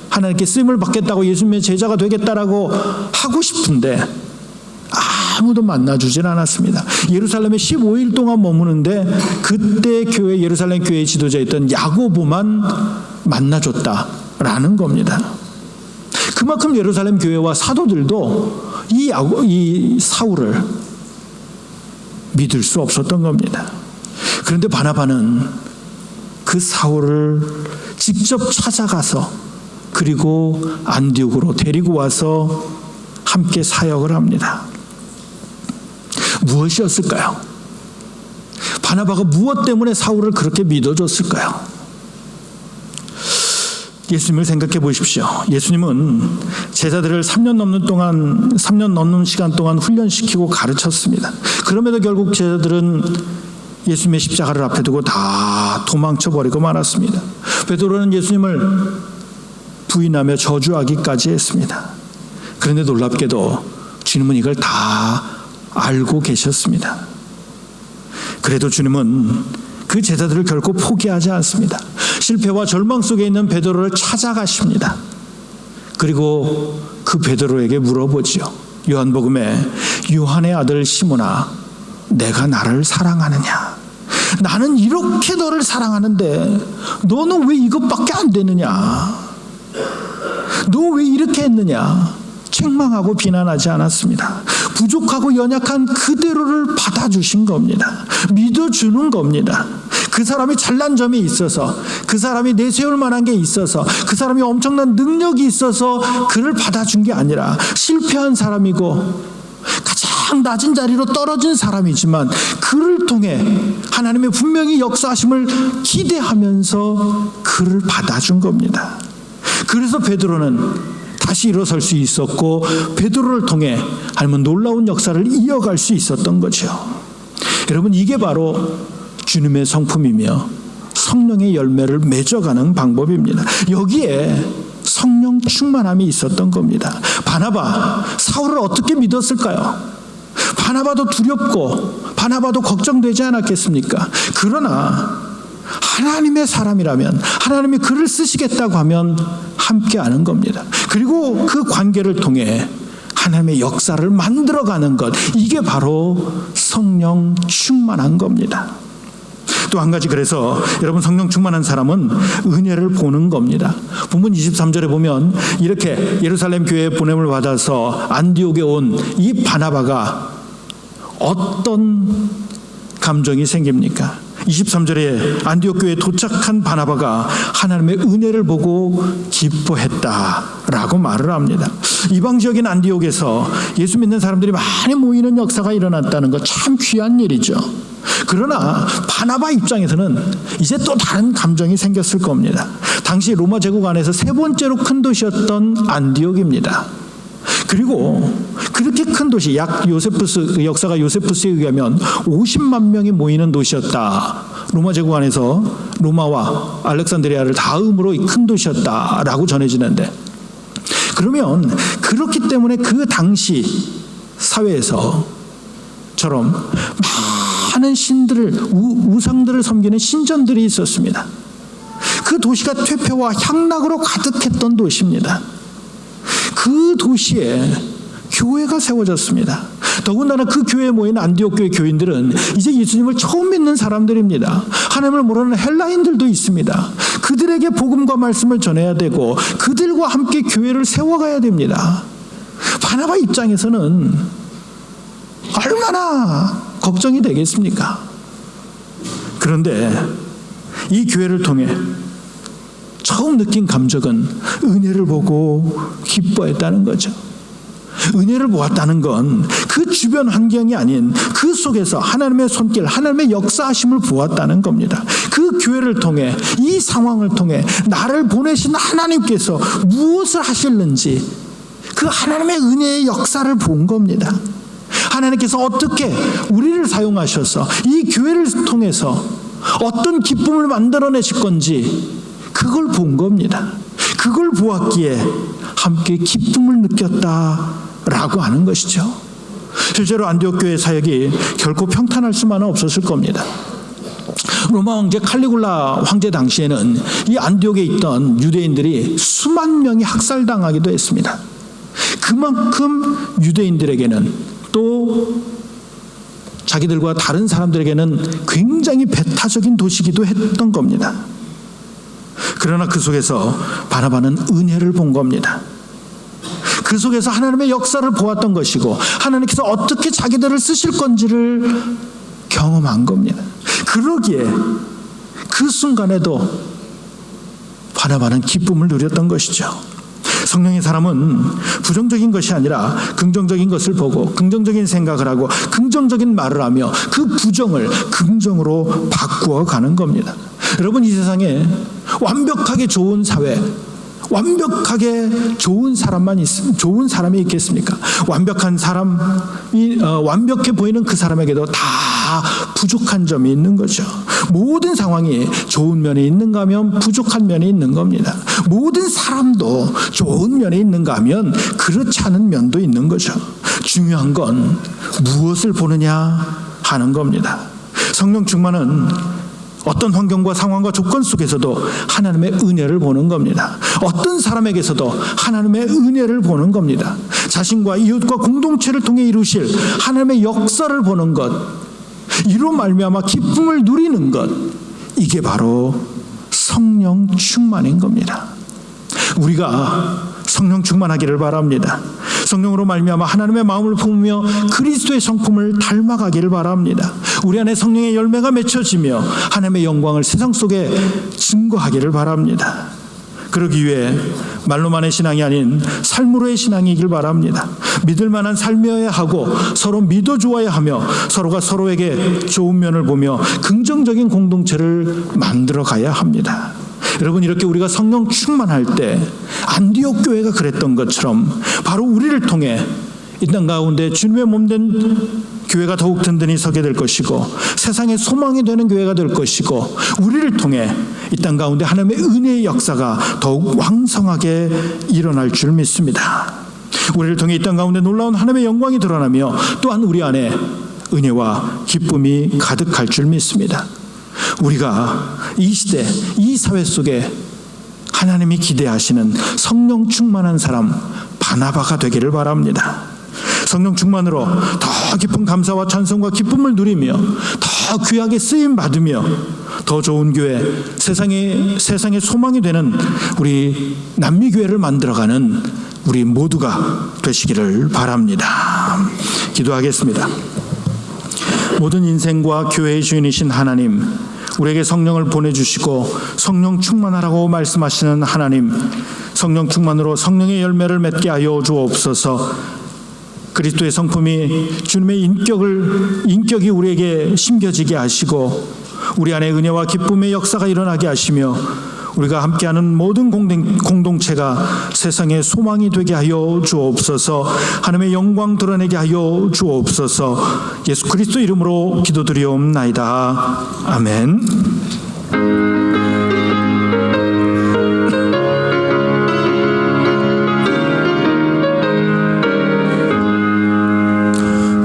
하나님께 쓰임을 받겠다고 예수님의 제자가 되겠다라고 하고 싶은데 아무도 만나주질 않았습니다. 예루살렘에 15일 동안 머무는데 그때 예루살렘 교회의 지도자였던 야고보만 만나줬다라는 겁니다. 그만큼 예루살렘 교회와 사도들도 이 사울을 믿을 수 없었던 겁니다. 그런데 바나바는 그 사울을 직접 찾아가서 그리고 안디옥으로 데리고 와서 함께 사역을 합니다. 무엇이었을까요? 바나바가 무엇 때문에 사울을 그렇게 믿어줬을까요? 예수님을 생각해 보십시오. 예수님은 제자들을 3년 넘는 시간 동안 훈련시키고 가르쳤습니다. 그럼에도 결국 제자들은 예수님의 십자가를 앞에 두고 다 도망쳐 버리고 말았습니다. 베드로는 예수님을 부인하며 저주하기까지 했습니다. 그런데 놀랍게도 주님은 이걸 다 알고 계셨습니다. 그래도 주님은 그 제자들을 결코 포기하지 않습니다. 실패와 절망 속에 있는 베드로를 찾아가십니다. 그리고 그 베드로에게 물어보지요. 요한복음에 요한의 아들 시몬아, 내가 나를 사랑하느냐? 나는 이렇게 너를 사랑하는데 너는 왜 이것밖에 안 되느냐? 너 왜 이렇게 했느냐? 책망하고 비난하지 않았습니다. 부족하고 연약한 그대로를 받아주신 겁니다. 믿어주는 겁니다. 그 사람이 잘난 점이 있어서, 그 사람이 내세울 만한 게 있어서, 그 사람이 엄청난 능력이 있어서 그를 받아준 게 아니라 실패한 사람이고 가장 낮은 자리로 떨어진 사람이지만 그를 통해 하나님의 분명히 역사하심을 기대하면서 그를 받아준 겁니다. 그래서 베드로는 다시 일어설 수 있었고 베드로를 통해 하나님은 놀라운 역사를 이어갈 수 있었던 거죠. 여러분, 이게 바로 주님의 성품이며 성령의 열매를 맺어가는 방법입니다. 여기에 성령 충만함이 있었던 겁니다. 바나바, 사울을 어떻게 믿었을까요? 바나바도 두렵고 바나바도 걱정되지 않았겠습니까? 그러나 하나님의 사람이라면, 하나님이 그를 쓰시겠다고 하면 함께하는 겁니다. 그리고 그 관계를 통해 하나님의 역사를 만들어가는 것, 이게 바로 성령 충만한 겁니다. 또 한 가지, 그래서 여러분, 성령 충만한 사람은 은혜를 보는 겁니다. 본문 23절에 보면 이렇게 예루살렘 교회에 보냄을 받아서 안디옥에 온 이 바나바가 어떤 감정이 생깁니까? 23절에 안디옥 교회에 도착한 바나바가 하나님의 은혜를 보고 기뻐했다라고 말을 합니다. 이방 지역인 안디옥에서 예수 믿는 사람들이 많이 모이는 역사가 일어났다는 것 참 귀한 일이죠. 그러나 바나바 입장에서는 이제 또 다른 감정이 생겼을 겁니다. 당시 로마 제국 안에서 세 번째로 큰 도시였던 안디옥입니다. 그리고 그렇게 큰 도시, 약 요세푸스, 역사가 요세푸스에 의하면 50만 명이 모이는 도시였다로 로마 제국 안에서 로마와 알렉산드리아를 다음으로 큰 도시였다라고 전해지는데, 그러면 그렇기 때문에 그 당시 사회에서처럼 많은 신들을, 우상들을 섬기는 신전들이 있었습니다. 그 도시가 퇴폐와 향락으로 가득했던 도시입니다. 그 도시에 교회가 세워졌습니다. 더군다나 그 교회에 모인 안디옥 교회 교인들은 이제 예수님을 처음 믿는 사람들입니다. 하나님을 모르는 헬라인들도 있습니다. 그들에게 복음과 말씀을 전해야 되고 그들과 함께 교회를 세워가야 됩니다. 바나바 입장에서는 얼마나 걱정이 되겠습니까? 그런데 이 교회를 통해 처음 느낀 감정은 은혜를 보고 기뻐했다는 거죠. 은혜를 보았다는 건 그 주변 환경이 아닌 그 속에서 하나님의 손길, 하나님의 역사하심을 보았다는 겁니다. 그 교회를 통해, 이 상황을 통해 나를 보내신 하나님께서 무엇을 하실는지 그 하나님의 은혜의 역사를 본 겁니다. 하나님께서 어떻게 우리를 사용하셔서 이 교회를 통해서 어떤 기쁨을 만들어내실 건지 그걸 본 겁니다. 그걸 보았기에 함께 기쁨을 느꼈다라고 하는 것이죠. 실제로 안디옥 교회 사역이 결코 평탄할 수만은 없었을 겁니다. 로마 황제 칼리굴라 황제 당시에는 이 안디옥에 있던 유대인들이 수만 명이 학살당하기도 했습니다. 그만큼 유대인들에게는, 또 자기들과 다른 사람들에게는 굉장히 배타적인 도시기도 했던 겁니다. 그러나 그 속에서 바나바는 은혜를 본 겁니다. 그 속에서 하나님의 역사를 보았던 것이고 하나님께서 어떻게 자기들을 쓰실 건지를 경험한 겁니다. 그러기에 그 순간에도 바나바는 기쁨을 누렸던 것이죠. 성령의 사람은 부정적인 것이 아니라 긍정적인 것을 보고 긍정적인 생각을 하고 긍정적인 말을 하며 그 부정을 긍정으로 바꾸어 가는 겁니다. 여러분, 이 세상에 완벽하게 좋은 사회, 완벽하게 좋은 사람이 있겠습니까? 완벽한 사람이 완벽해 보이는 그 사람에게도 다 부족한 점이 있는 거죠. 모든 상황이 좋은 면이 있는가 하면 부족한 면이 있는 겁니다. 모든 사람도 좋은 면이 있는가 하면 그렇지 않은 면도 있는 거죠. 중요한 건 무엇을 보느냐 하는 겁니다. 성령 충만은 어떤 환경과 상황과 조건 속에서도 하나님의 은혜를 보는 겁니다. 어떤 사람에게서도 하나님의 은혜를 보는 겁니다. 자신과 이웃과 공동체를 통해 이루실 하나님의 역사를 보는 것, 이로 말미암아 기쁨을 누리는 것, 이게 바로 성령 충만인 겁니다. 우리가 성령 충만하기를 바랍니다. 성령으로 말미암아 하나님의 마음을 품으며 그리스도의 성품을 닮아가기를 바랍니다. 우리 안에 성령의 열매가 맺혀지며 하나님의 영광을 세상 속에 증거하기를 바랍니다. 그러기 위해 말로만의 신앙이 아닌 삶으로의 신앙이길 바랍니다. 믿을 만한 삶이어야 하고 서로 믿어 주어야 하며 서로가 서로에게 좋은 면을 보며 긍정적인 공동체를 만들어 가야 합니다. 여러분, 이렇게 우리가 성령 충만할 때 안디옥 교회가 그랬던 것처럼 바로 우리를 통해 이 땅 가운데 주님의 몸된 교회가 더욱 든든히 서게 될 것이고 세상의 소망이 되는 교회가 될 것이고 우리를 통해 이 땅 가운데 하나님의 은혜의 역사가 더욱 왕성하게 일어날 줄 믿습니다. 우리를 통해 이 땅 가운데 놀라운 하나님의 영광이 드러나며 또한 우리 안에 은혜와 기쁨이 가득할 줄 믿습니다. 우리가 이 시대, 이 사회 속에 하나님이 기대하시는 성령 충만한 사람 바나바가 되기를 바랍니다. 성령 충만으로 더 깊은 감사와 찬송과 기쁨을 누리며 더 귀하게 쓰임 받으며 더 좋은 교회, 세상의 소망이 되는 우리 남미교회를 만들어가는 우리 모두가 되시기를 바랍니다. 기도하겠습니다. 모든 인생과 교회의 주인이신 하나님, 우리에게 성령을 보내주시고 성령 충만하라고 말씀하시는 하나님, 성령 충만으로 성령의 열매를 맺게 하여 주옵소서. 그리스도의 성품이 주님의 인격이 우리에게 심겨지게 하시고 우리 안에 은혜와 기쁨의 역사가 일어나게 하시며 우리가 함께하는 모든 공동체가 세상의 소망이 되게 하여 주옵소서. 하나님의 영광 드러내게 하여 주옵소서. 예수 그리스도 이름으로 기도드리옵나이다. 아멘.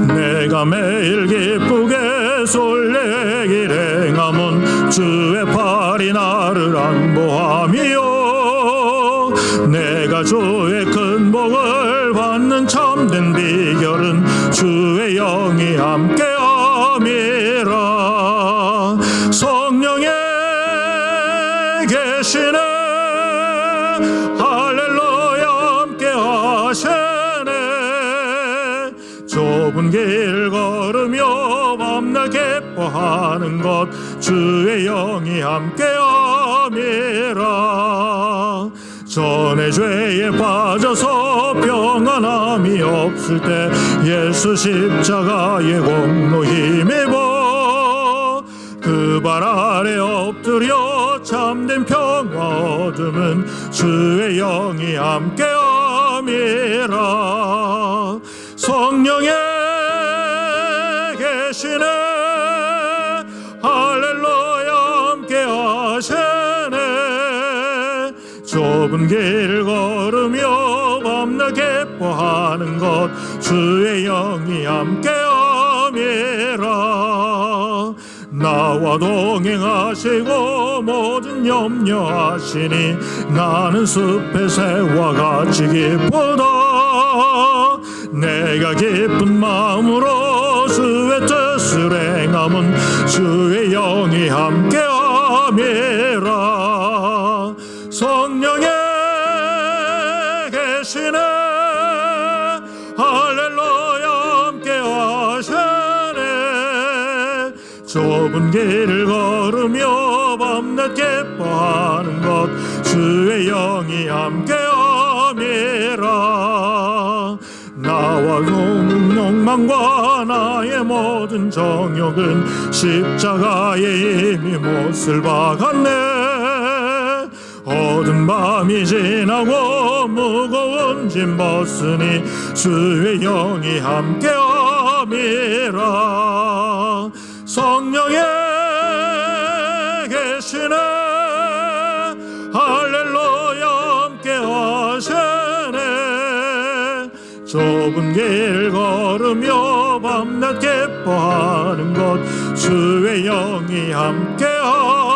내가 매일 기쁘게 솔레길 행함은 주의 팔이 나를 안보함이요. 내가 주의 큰 복을 받는 참된 비결은 주의 영이 함께함이라. 성령의 계시네 할렐루야 함께하시네. 좁은 길 걸으며 밤낮 기뻐하는 것 주의 영이 함께함이라. 전에 죄에 빠져서 평안함이 없을 때 예수 십자가의 공로 힘입어 그 발 아래 엎드려 참된 평화 얻음은 주의 영이 함께함이라. 성령의 계시네 할렐루야 함께하시네. 좁은 길 걸으며 밤낮 기뻐하는 것 주의 영이 함께함이라. 나와 동행하시고 모든 염려하시니 나는 숲의 새와 같이 기쁘다. 내가 기쁜 마음으로 주의 뜻을 행함은 주의 영이 함께함이라. 성령의 계시네 할렐루야 함께하시네. 좁은 길을 걸으며 밤낮 기뻐하는 것 주의 영이 함께함이라. 나와 욕망과 나의 모든 정욕은 십자가에 이미 못을 박았네. 어두운 밤이 지나고 무거운 짐 벗으니 주의 영이 함께함이라. 성령의 계시네 할렐루야 함께하시네. 좁은 길 걸으며 밤낮 기뻐하는 것 주의 영이 함께함이라.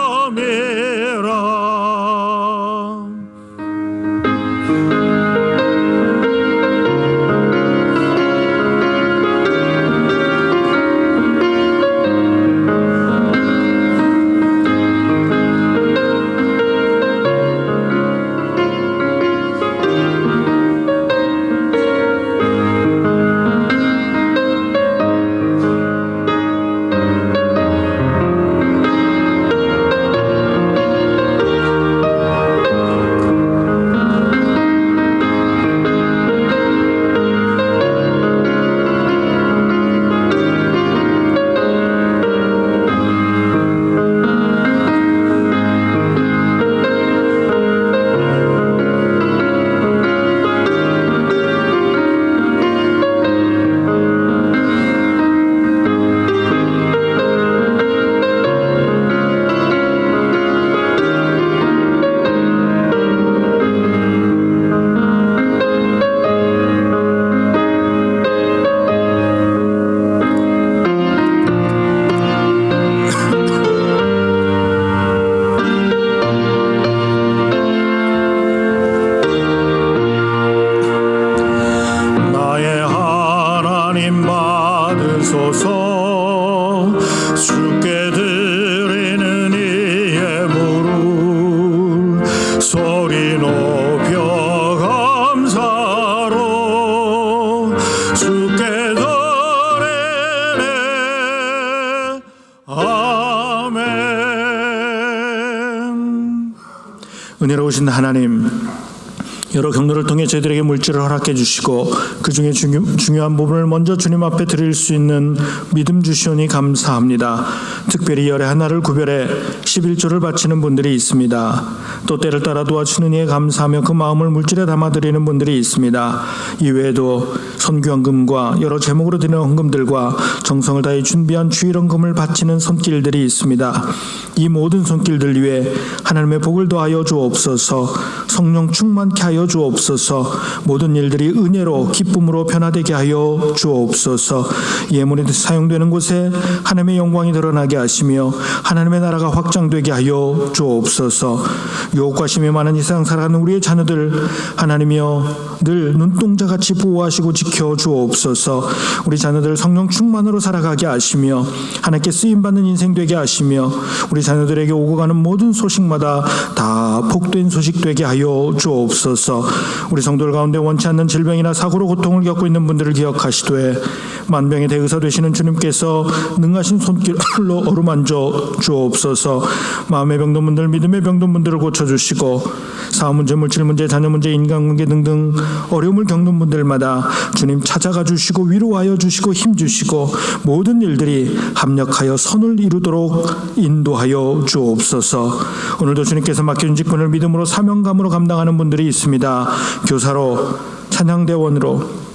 주께 드리는 이 예물을 소리 높여 감사로 주께 드리네. 아멘. 은혜로우신 하나님, 여러 경로를 통해 저희들에게 물질을 허락해 주시고 그 중에 중요한 부분을 먼저 주님 앞에 드릴 수 있는 믿음 주시오니 감사합니다. 특별히 열의 하나를 구별해 11조를 바치는 분들이 있습니다. 또 때를 따라 도와주는 이에 감사하며 그 마음을 물질에 담아드리는 분들이 있습니다. 이외에도 선교헌금과 여러 제목으로 드리는 헌금들과 정성을 다해 준비한 주일헌금을 바치는 손길들이 있습니다. 이 모든 손길들 위해 하나님의 복을 더하여 주옵소서. 성령 충만케 하여 주옵소서. 모든 일들이 은혜로 기쁨으로 변화되게 하여 주옵소서. 예물이 사용되는 곳에 하나님의 영광이 드러나게 하시며 하나님의 나라가 확장되게 하여 주옵소서. 유혹과 심이 많은 이 세상 살아가는 우리의 자녀들 하나님이여 늘 눈동자같이 보호하시고 지켜 주옵소서. 우리 자녀들 성령 충만으로 살아가게 하시며 하나님께 쓰임받는 인생 되게 하시며 우리 자녀들에게 오고 가는 모든 소식마다 다 복된 소식 되게 하여 주옵소서. 우리 성도들 가운데 원치 않는 질병이나 사고로 고통을 겪고 있는 분들을 기억하시되 만병의 대의사 되시는 주님께서 능하신 손길로 어루만져 주옵소서. 마음의 병든 분들, 믿음의 병든 분들을 고쳐주시고 사업 문제, 물질 문제, 자녀 문제, 인간관계 등등 어려움을 겪는 분들마다 주님 찾아가 주시고 위로하여 주시고 힘 주시고 모든 일들이 합력하여 선을 이루도록 인도하여 주옵소서. 오늘도 주님께서 맡겨준 직분을 믿음으로 사명감으로 감당하는 분들이 있습니다. 교사로, 찬양대원으로,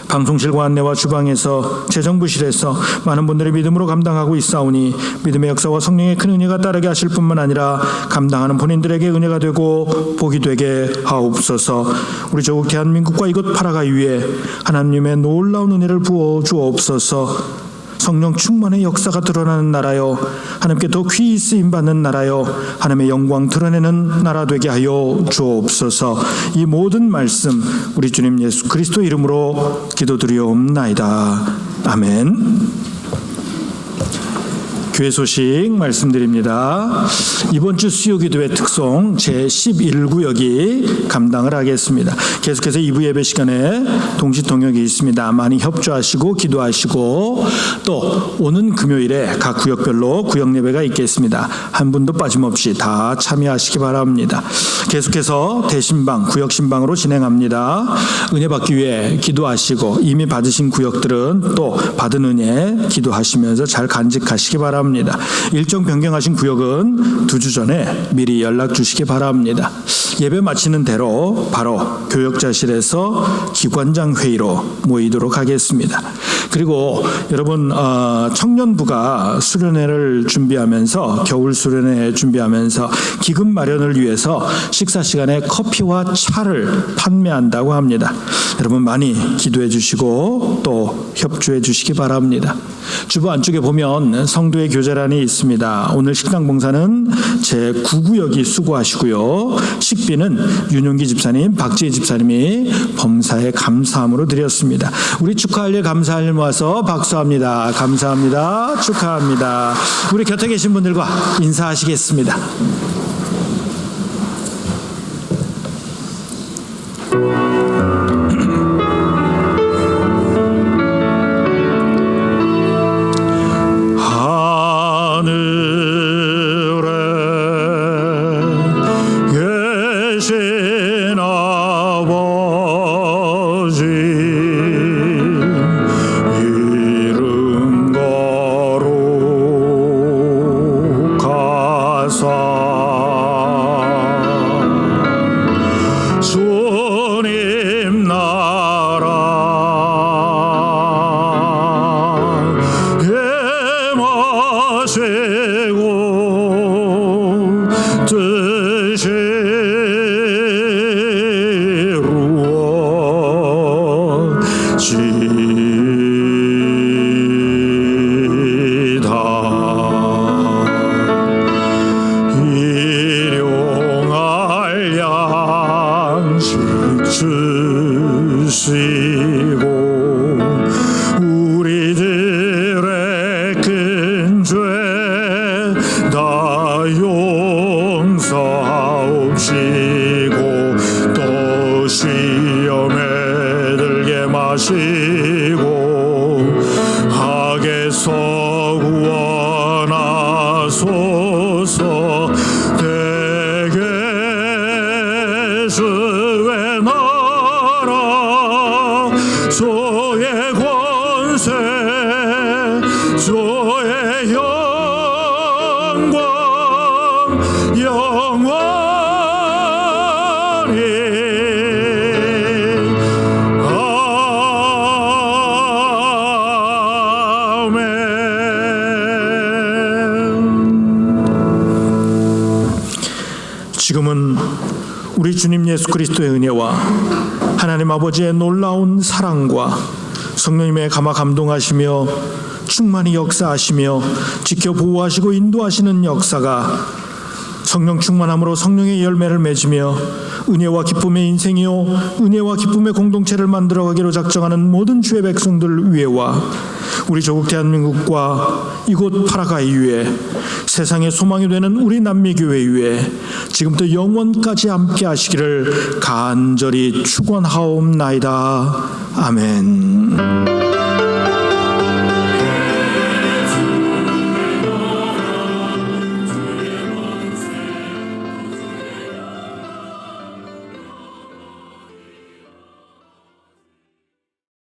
방송실과 안내와 주방에서, 재정부실에서 많은 분들이 믿음으로 감당하고 있사오니 믿음의 역사와 성령의 큰 은혜가 따르게 하실 뿐만 아니라 감당하는 본인들에게 은혜가 되고 복이 되게 하옵소서. 우리 조국 대한민국과 이곳 파라과이 위에 하나님의 놀라운 은혜를 부어 주옵소서. 성령 충만의 역사가 드러나는 나라요, 하나님께 더 귀히 쓰임받는 나라요, 하나님의 영광 드러내는 나라 되게 하여 주옵소서. 이 모든 말씀 우리 주님 예수 그리스도 이름으로 기도드리옵나이다. 아멘. 교회 소식 말씀드립니다. 이번 주 수요기도회 특송 제11구역이 감당을 하겠습니다. 계속해서 2부 예배 시간에 동시통역이 있습니다. 많이 협조하시고 기도하시고 또 오는 금요일에 각 구역별로 구역 예배가 있겠습니다. 한 분도 빠짐없이 다 참여하시기 바랍니다. 계속해서 대신방, 구역신방으로 진행합니다. 은혜 받기 위해 기도하시고 이미 받으신 구역들은 또 받은 은혜 기도하시면서 잘 간직하시기 바랍니다. 일정 변경하신 구역은 2주 전에 미리 연락 주시기 바랍니다. 예배 마치는 대로 바로 교역자실에서 기관장 회의로 모이도록 하겠습니다. 그리고 여러분 청년부가 수련회를 준비하면서 겨울 수련회 준비하면서 기금 마련을 위해서 식사 시간에 커피와 차를 판매한다고 합니다. 여러분 많이 기도해 주시고 또 협조해 주시기 바랍니다. 주보 안쪽에 보면 성도의 교제란이 있습니다. 오늘 식당 봉사는 제9구역이 수고하시고요. 식비는 윤용기 집사님, 박지혜 집사님이 범사에 감사함으로 드렸습니다. 우리 축하할 일, 감사할 일 모아서 박수합니다. 감사합니다. 축하합니다. 우리 곁에 계신 분들과 인사하시겠습니다. 구원하소서. 대개 주의 지금은 우리 주님 예수 그리스도의 은혜와 하나님 아버지의 놀라운 사랑과 성령님의 감화 감동하시며 충만히 역사하시며 지켜 보호하시고 인도하시는 역사가 성령 충만함으로 성령의 열매를 맺으며 은혜와 기쁨의 인생이요 은혜와 기쁨의 공동체를 만들어가기로 작정하는 모든 주의 백성들 위에와 우리 조국 대한민국과 이곳 파라과이 위에 세상의 소망이 되는 우리 남미교회 위에 지금부터 영원까지 함께 하시기를 간절히 축원하옵나이다. 아멘.